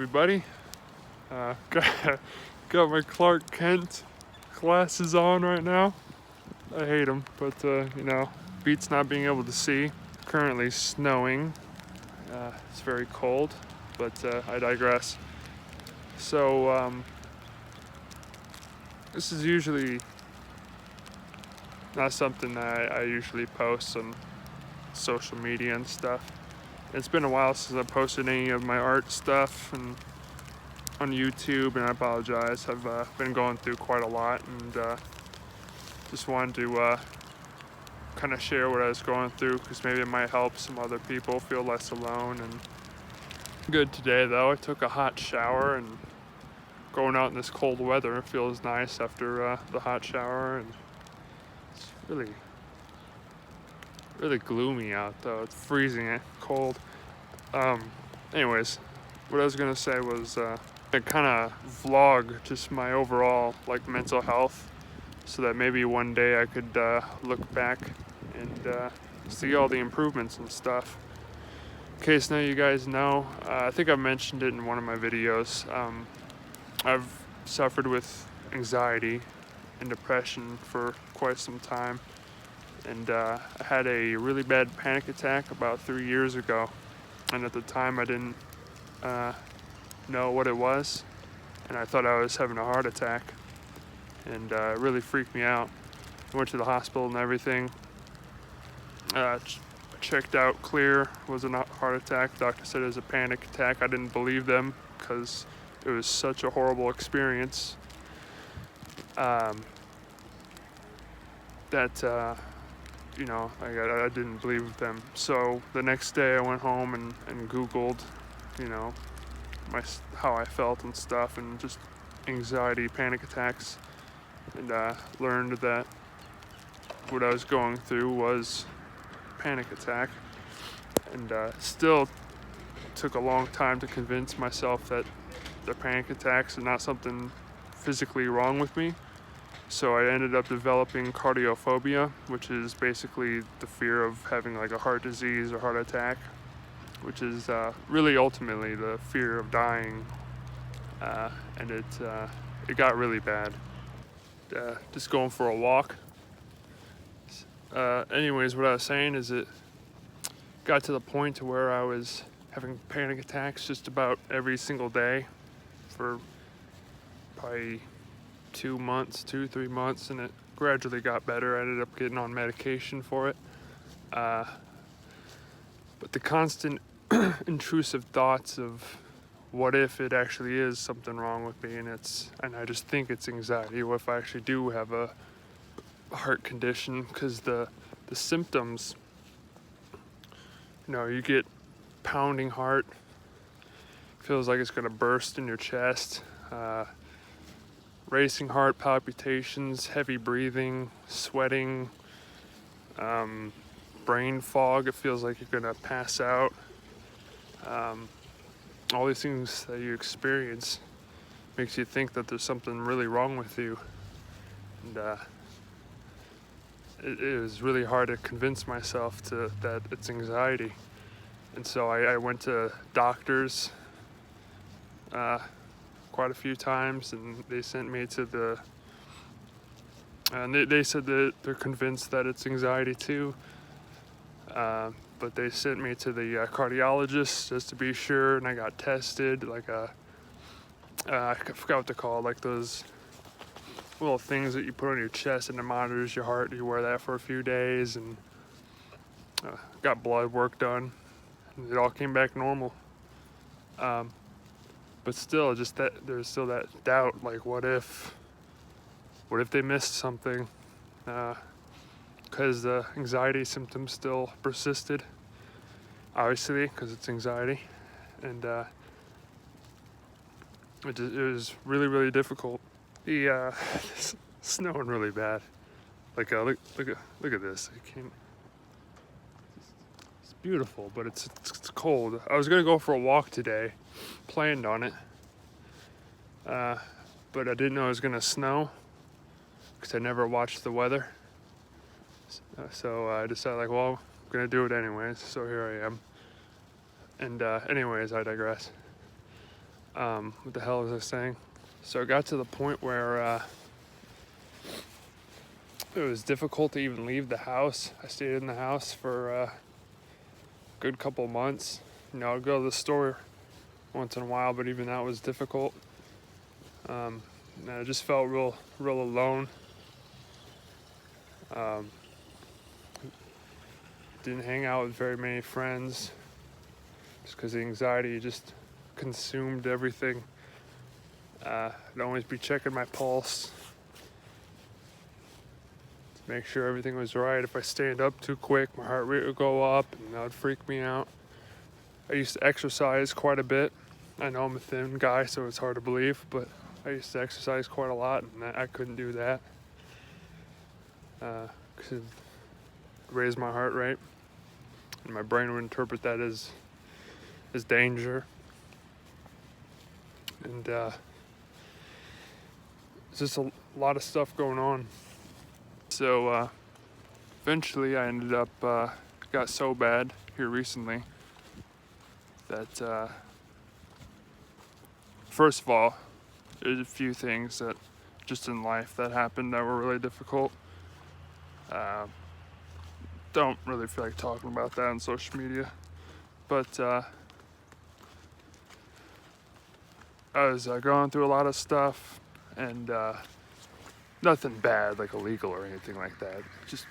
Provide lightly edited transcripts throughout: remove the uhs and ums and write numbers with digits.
Everybody, got my Clark Kent glasses on right now. I hate them, but beats not being able to see. Currently snowing. It's very cold, but I digress. So this is usually not something that I usually post on social media and stuff. It's been a while since I posted any of my art stuff and on YouTube, and I apologize. I've been going through quite a lot, and just wanted to kind of share what I was going through, because maybe it might help some other people feel less alone. And good today though. I took a hot shower, and going out in this cold weather feels nice after the hot shower. And it's really gloomy out though. It's freezing cold. Anyways, what I was gonna say was I kind of vlog just my overall mental health, so that maybe one day I could look back and see all the improvements and stuff. In case none of you guys know, I think I mentioned it in one of my videos. I've suffered with anxiety and depression for quite some time, and I had a really bad panic attack about 3 years ago, and at the time I didn't know what it was, and I thought I was having a heart attack, and it really freaked me out. I went to the hospital and everything. Checked out clear, was a heart attack. Doctor said it was a panic attack. I didn't believe them because it was such a horrible experience that I didn't believe them. So the next day I went home and Googled how I felt and stuff, and just anxiety, panic attacks, and learned that what I was going through was panic attack. And still took a long time to convince myself that the panic attacks are not something physically wrong with me. So I ended up developing cardiophobia, which is basically the fear of having a heart disease or heart attack, which is really ultimately the fear of dying. And it got really bad. Just going for a walk. Anyways, what I was saying is it got to the point to where I was having panic attacks just about every single day for probably 3 months, and it gradually got better. I ended up getting on medication for it. But the constant intrusive thoughts of what if it actually is something wrong with me, and I just think it's anxiety. What if I actually do have a heart condition? Because the symptoms, you get pounding heart, feels like it's gonna burst in your chest, racing heart palpitations, heavy breathing, sweating, brain fog. It feels like you're gonna pass out. All these things that you experience makes you think that there's something really wrong with you, and it was really hard to convince myself that it's anxiety. And so I went to doctors quite a few times, and they sent me to and they said that they're convinced that it's anxiety too. But they sent me to the cardiologist just to be sure, and I got tested. I forgot what they're called, those little things that you put on your chest and it monitors your heart. You wear that for a few days, and got blood work done, and it all came back normal. But still, just that there's still that doubt, what if they missed something? Because the anxiety symptoms still persisted, obviously, because it's anxiety, and it was really, really difficult. It's snowing really bad. Look at this. It's beautiful, but it's cold. I was gonna go for a walk today, planned on it, but I didn't know it was gonna snow because I never watched the weather. So I decided, I'm gonna do it anyways. So here I am. And anyways, I digress. What the hell was I saying? So it got to the point where it was difficult to even leave the house. I stayed in the house for a good couple months. I'd go to the store once in a while, but even that was difficult. And I just felt real alone. Didn't hang out with very many friends just because the anxiety just consumed everything. I'd always be checking my pulse to make sure everything was right. If I stand up too quick, my heart rate would go up, and that would freak me out. I used to exercise quite a bit. I know I'm a thin guy, so it's hard to believe, but I used to exercise quite a lot, and I couldn't do that because it raised my heart rate, and my brain would interpret that as danger. And it's just a lot of stuff going on. So eventually I ended up, got so bad here recently that first of all, there's a few things that just in life that happened that were really difficult. Don't really feel like talking about that on social media, but I was going through a lot of stuff, and nothing bad, like illegal or anything like that. Just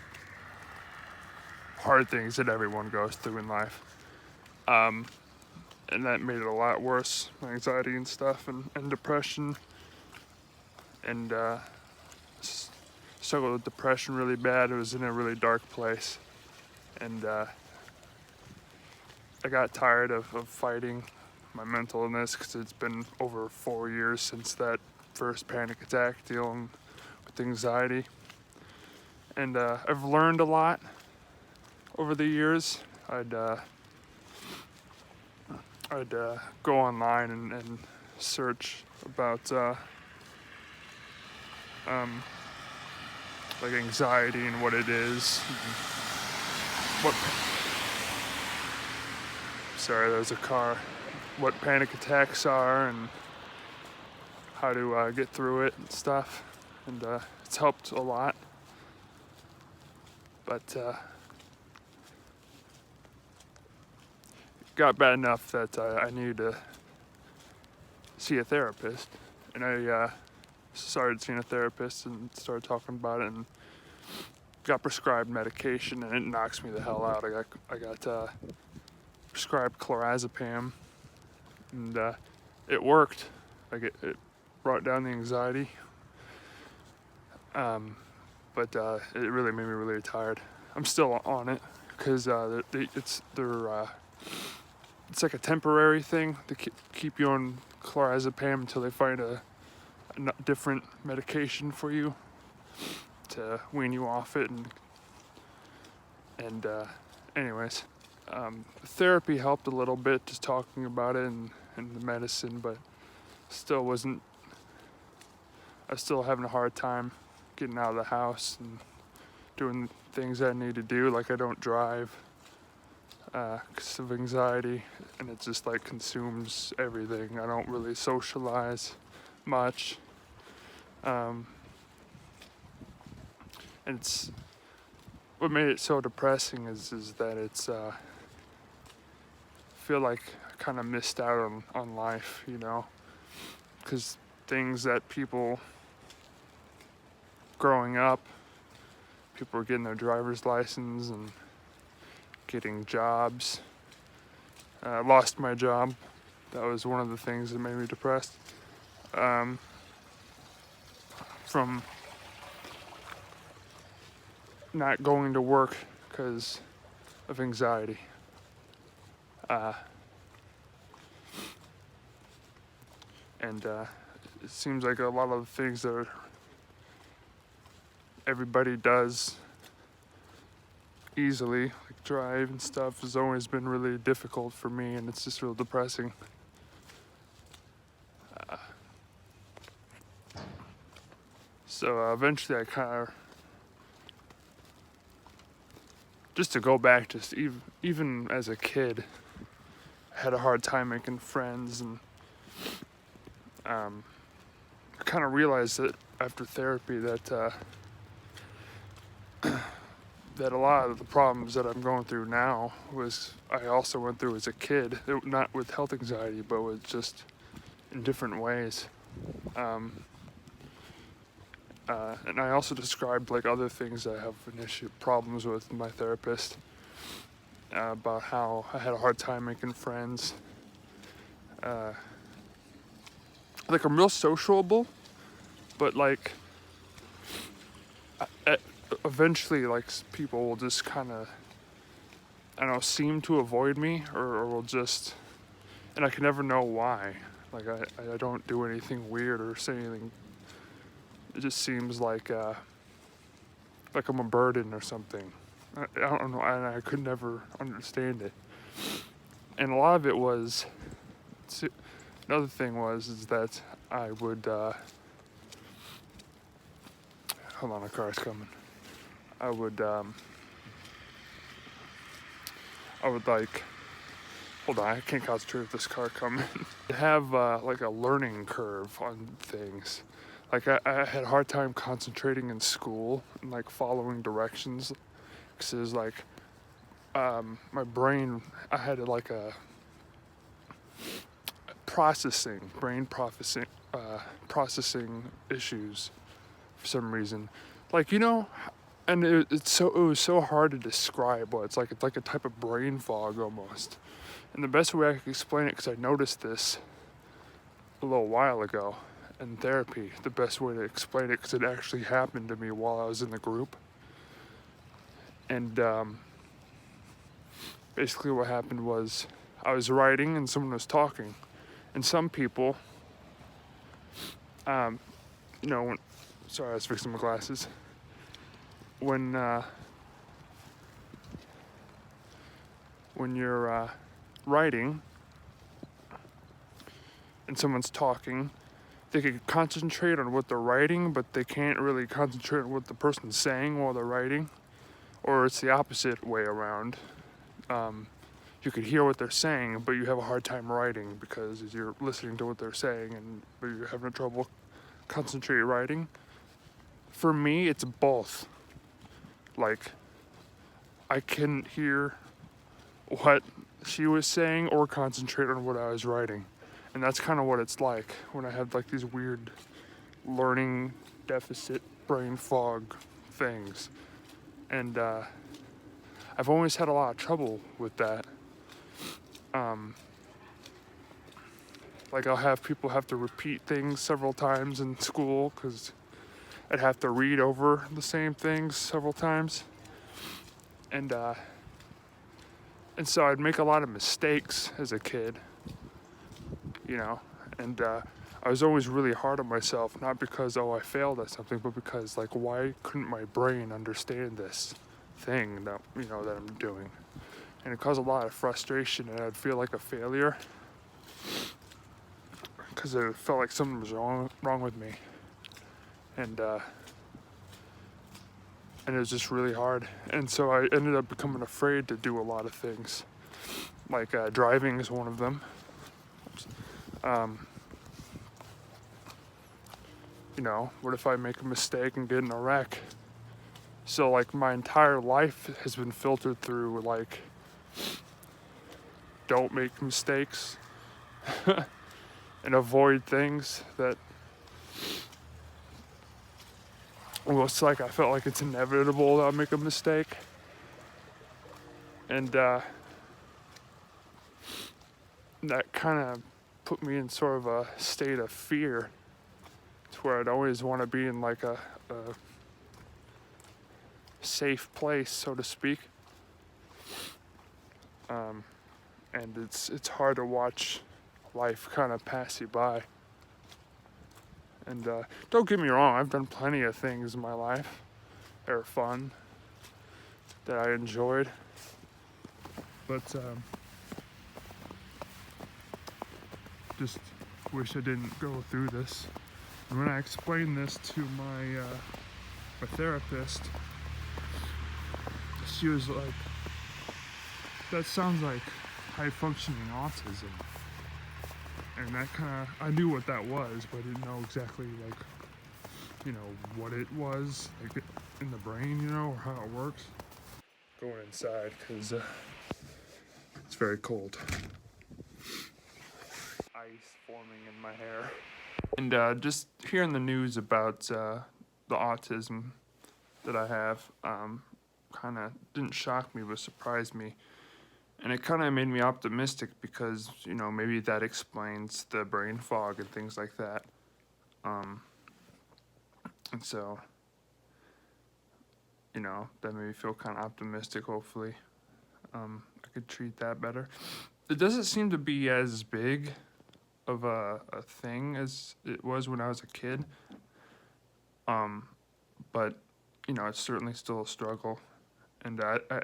hard things that everyone goes through in life. And that made it a lot worse, my anxiety and stuff, and depression. And struggled with depression really bad. It was in a really dark place. And I got tired of fighting my mental illness because it's been over 4 years since that first panic attack dealing with anxiety. And I've learned a lot over the years. I'd go online and search about like anxiety and what it is. Sorry, there's a car. What panic attacks are and how to get through it and stuff. And it's helped a lot. But it got bad enough that I needed to see a therapist. And I started seeing a therapist and started talking about it and got prescribed medication, and it knocks me the hell out. I got prescribed clorazepam, and it worked. Like it brought down the anxiety, but it really made me really tired. I'm still on it because it's like a temporary thing to keep you on clorazepam until they find a different medication for you to wean you off it. And anyways, therapy helped a little bit, just talking about it and the medicine, but still wasn't. I was still having a hard time getting out of the house and doing things I need to do. Like I don't drive because of anxiety, and it just like consumes everything. I don't really socialize much. And it's what made it so depressing is that it's I feel like I kind of missed out on life, because things that people growing up, people were getting their driver's license and getting jobs. I lost my job. That was one of the things that made me depressed. From not going to work because of anxiety. And it seems like a lot of things that everybody does easily, like drive and stuff, has always been really difficult for me, and it's just real depressing. So eventually I kind of, just to go back, just even as a kid, I had a hard time making friends, and I kind of realized that after therapy that that a lot of the problems that I'm going through now was I also went through as a kid, not with health anxiety, but with just in different ways. And I also described like other things I have problems with my therapist, about how I had a hard time making friends. Like I'm real sociable, but like eventually like people will just kind of, I don't know, seem to avoid me or will just, and I can never know why. Like I don't do anything weird or say anything. It just seems like I'm a burden or something. I don't know, and I could never understand it. And a lot of it was, another thing is that I would, hold on, a car's coming. I would like, hold on, I can't concentrate with this car coming. Have like a learning curve on things. Like I had a hard time concentrating in school and like following directions, because it was like my brain, I had like a brain processing issues for some reason. Like, you know, and it was so hard to describe what it's like. It's like a type of brain fog almost. And the best way I could explain it, because I noticed this a little while ago in therapy, the best way to explain it, because it actually happened to me while I was in the group. And basically what happened was I was writing and someone was talking. And some people, you know, sorry, I was fixing my glasses. When you're writing and someone's talking, they can concentrate on what they're writing, but they can't really concentrate on what the person's saying while they're writing. Or it's the opposite way around. You could hear what they're saying, but you have a hard time writing because you're listening to what they're saying, but you're having trouble concentrating writing. For me, it's both. Like, I couldn't hear what she was saying or concentrate on what I was writing. And that's kind of what it's like when I have like these weird learning deficit brain fog things. And I've always had a lot of trouble with that. Like I'll have people have to repeat things several times in school because I'd have to read over the same things several times. And so I'd make a lot of mistakes as a kid, you know, and I was always really hard on myself, not because, I failed at something, but because, like, why couldn't my brain understand this thing that, that I'm doing? And it caused a lot of frustration, and I'd feel like a failure because it felt like something was wrong with me. And it was just really hard. And so I ended up becoming afraid to do a lot of things. Like driving is one of them. What if I make a mistake and get in a wreck? So like my entire life has been filtered through like, don't make mistakes and avoid things that, well, it's like I felt like it's inevitable that I'll make a mistake. And that kind of put me in sort of a state of fear, to where I'd always want to be in like a safe place, so to speak. And it's hard to watch life kind of pass you by. And don't get me wrong, I've done plenty of things in my life that are fun, that I enjoyed. But just wish I didn't go through this. And when I explained this to my therapist, she was like, that sounds like high functioning autism. And that kind of, I knew what that was, but I didn't know exactly, like, you know, what it was, like, in the brain, you know, or how it works. Going inside, because it's very cold. Ice forming in my hair. And just hearing the news about the autism that I have kind of didn't shock me, but surprised me. And it kind of made me optimistic because, you know, maybe that explains the brain fog and things like that. And so, you know, that made me feel kind of optimistic, hopefully. I could treat that better. It doesn't seem to be as big of a thing as it was when I was a kid. But, you know, it's certainly still a struggle. And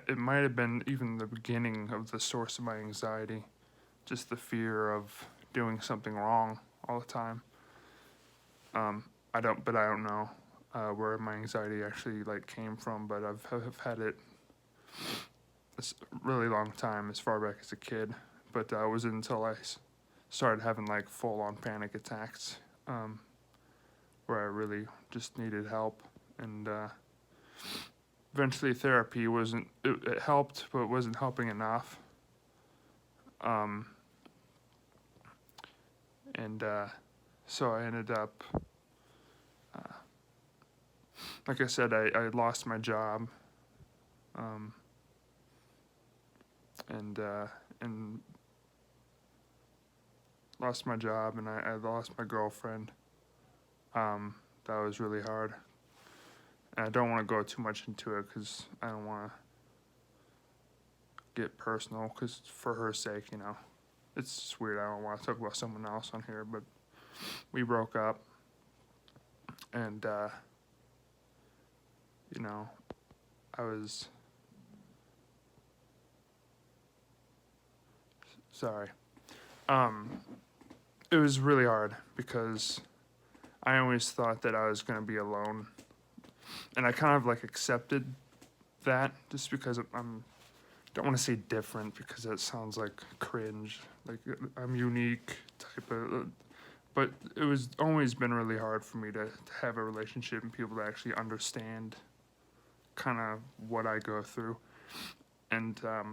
it might have been even the beginning of the source of my anxiety, just the fear of doing something wrong all the time. I don't know where my anxiety actually like came from, but I've had it a really long time, as far back as a kid. But it wasn't until I started having like full-on panic attacks where I really just needed help, and eventually therapy wasn't, it helped, but it wasn't helping enough. And so I ended up, like I said, I lost my job, and lost my job, and I lost my girlfriend. That was really hard. And I don't want to go too much into it because I don't want to get personal, because for her sake, you know, it's just weird. I don't want to talk about someone else on here, but we broke up, and you know, I was sorry. It was really hard because I always thought that I was going to be alone, and I kind of like accepted that just because I'm don't want to say different because that sounds like cringe, like I'm unique type of, but it was always been really hard for me to have a relationship and people to actually understand kind of what I go through. And I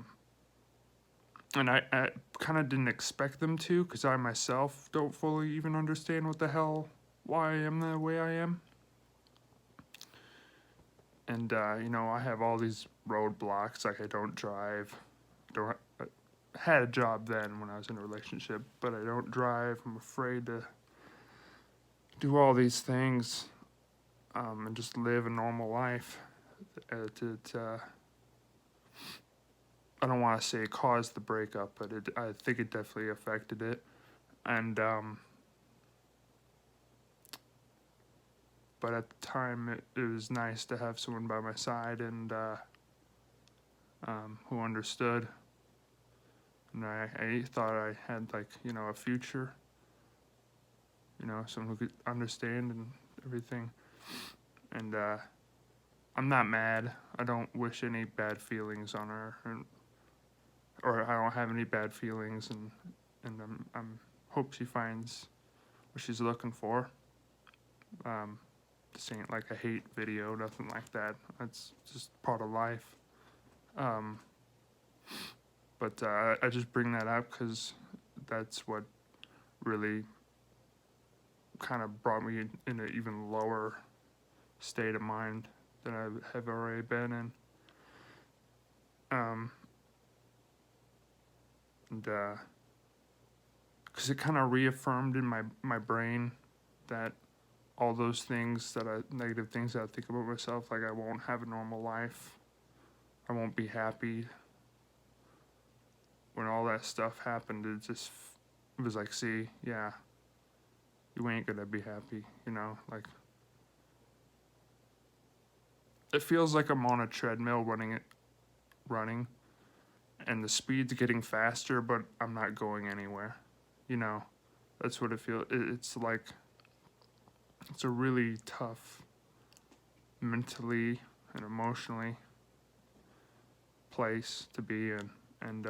kind of didn't expect them to, because I myself don't fully even understand what the hell, why I am the way I am. And you know, I have all these roadblocks, like I don't drive, don't I had a job then when I was in a relationship, but I don't drive. I'm afraid to do all these things and just live a normal life. I don't want to say it caused the breakup, but I think it definitely affected it. And but at the time, it was nice to have someone by my side and who understood. And I thought I had, like, you know, a future, you know, someone who could understand and everything. And I'm not mad. I don't wish any bad feelings on her, or I don't have any bad feelings, and I'm hope she finds what she's looking for. This ain't like a hate video, nothing like that. That's just part of life. But I just bring that up because that's what really kind of brought me in an even lower state of mind than I have already been in. And because it kind of reaffirmed in my brain that all those things negative things that I think about myself, like I won't have a normal life, I won't be happy. When all that stuff happened, it was like, see, yeah, you ain't gonna be happy, you know, like, it feels like I'm on a treadmill running, and the speed's getting faster, but I'm not going anywhere, you know, that's what it feels, it's like, it's a really tough, mentally and emotionally, place to be in, and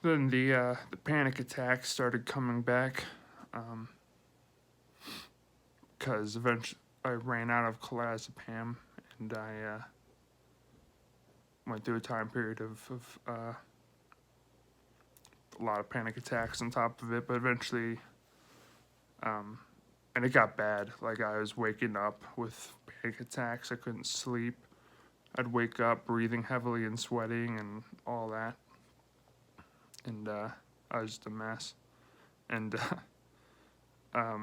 Then the panic attacks started coming back, because eventually I ran out of clonazepam, and I went through a time period of a lot of panic attacks on top of it, but eventually, and it got bad. Like, I was waking up with panic attacks. I couldn't sleep. I'd wake up breathing heavily and sweating and all that. And I was just a mess. And I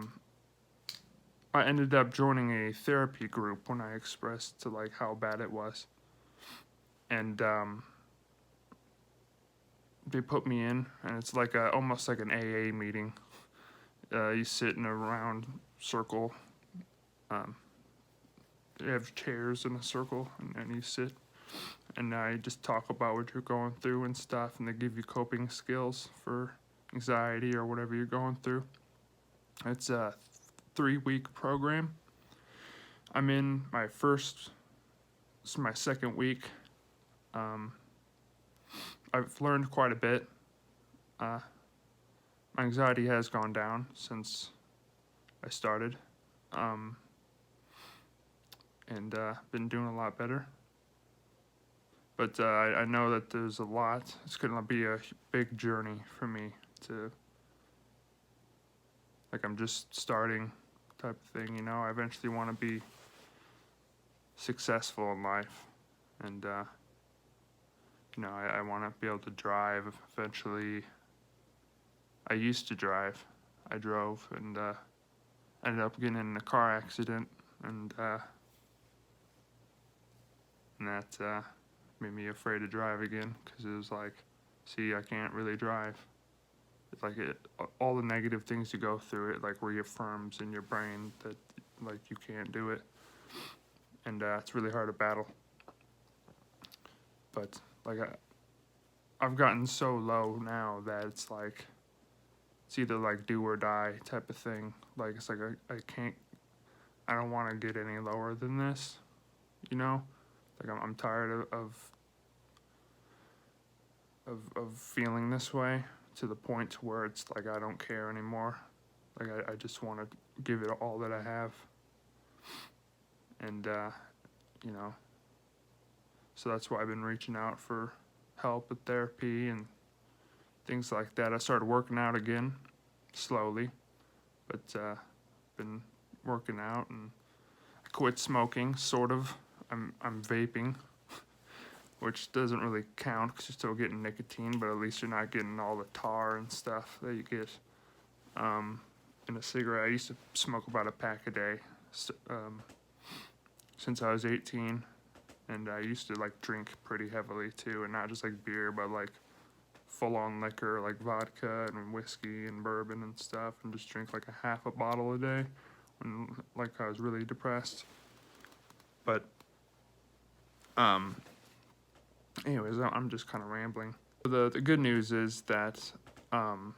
ended up joining a therapy group when I expressed to like how bad it was. And they put me in, and it's like almost like an AA meeting. You sit in a round circle. You have chairs in a circle, and you sit, and I just talk about what you're going through and stuff, and they give you coping skills for anxiety or whatever you're going through. It's a 3-week program. I'm in my second week. I've learned quite a bit. My anxiety has gone down since I started, and been doing a lot better. But I know that there's a lot. It's gonna be a big journey for me to, like, I'm just starting type of thing, you know. I eventually want to be successful in life, and you know, I want to be able to drive eventually. I used to drive. I drove, and ended up getting in a car accident, and that made me afraid to drive again, because it was like, see, I can't really drive. It's like all the negative things you go through, it like reaffirms in your brain that like you can't do it, and it's really hard to battle. But like I've gotten so low now that it's like, it's either like do or die type of thing. Like, it's like I don't want to get any lower than this, you know. Like, I'm tired of feeling this way, to the point where it's like I don't care anymore. Like, I just want to give it all that I have. And you know, so that's why I've been reaching out for help with therapy and things like that. I started working out again, slowly, but been working out, and I quit smoking, sort of. I'm vaping, which doesn't really count because you're still getting nicotine, but at least you're not getting all the tar and stuff that you get in a cigarette. I used to smoke about a pack a day since I was 18, and I used to like drink pretty heavily too, and not just like beer, but like full-on liquor, like vodka and whiskey and bourbon and stuff, and just drink like a half a bottle a day when like I was really depressed. But anyways, I'm just kind of rambling. The good news is that I'm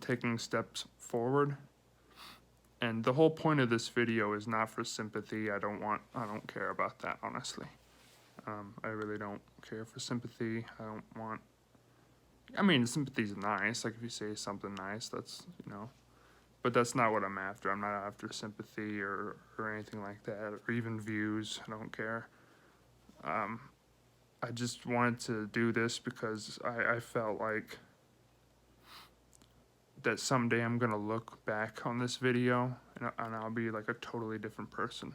taking steps forward, and the whole point of this video is not for sympathy. I don't care about that, honestly. I really don't care for sympathy. I mean, sympathy's nice, like if you say something nice, that's, you know, but that's not what I'm after. I'm not after sympathy or anything like that, or even views. I don't care. I just wanted to do this because I felt like that someday I'm gonna look back on this video and I'll be like a totally different person,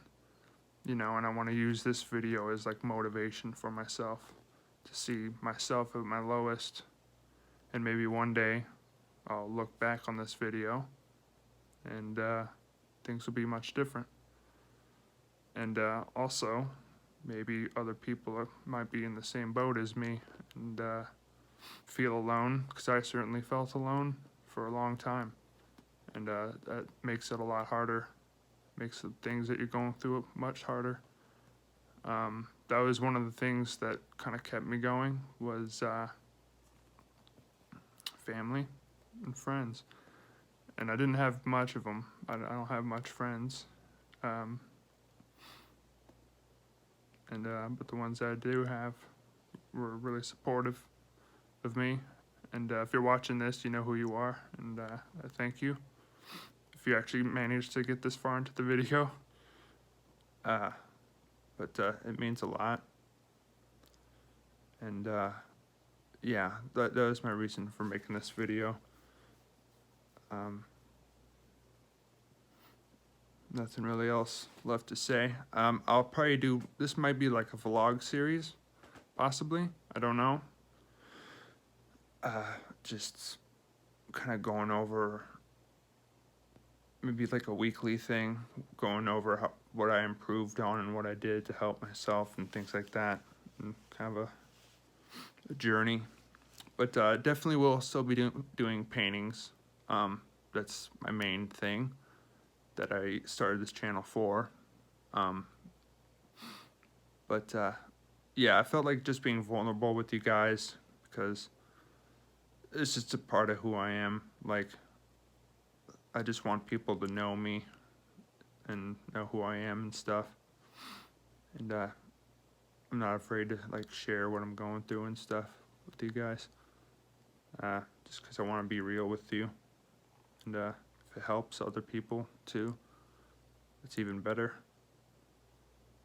you know, and I want to use this video as like motivation for myself, to see myself at my lowest, and maybe one day I'll look back on this video and things will be much different. And also, maybe other people might be in the same boat as me and feel alone, because I certainly felt alone for a long time, and that makes it a lot harder, makes the things that you're going through much harder. That was one of the things that kind of kept me going, was family and friends, and I didn't have much of them. I don't have much friends, and but the ones that I do have were really supportive of me. And if you're watching this, you know who you are, and I thank you. If you actually managed to get this far into the video, but it means a lot. And yeah, that was my reason for making this video. Nothing really else left to say. I'll probably do, this might be like a vlog series, possibly, I don't know. Just kind of going over, maybe like a weekly thing, going over what I improved on and what I did to help myself and things like that, and kind of a journey. But definitely will still be doing paintings. That's my main thing that I started this channel for. But yeah, I felt like just being vulnerable with you guys, because it's just a part of who I am. Like, I just want people to know me and know who I am and stuff. And I'm not afraid to like share what I'm going through and stuff with you guys. Just because I want to be real with you. And if it helps other people too, it's even better.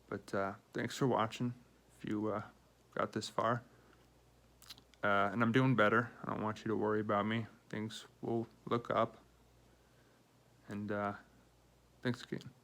But thanks for watching, if you got this far. And I'm doing better. I don't want you to worry about me. Things will look up. And thanks again.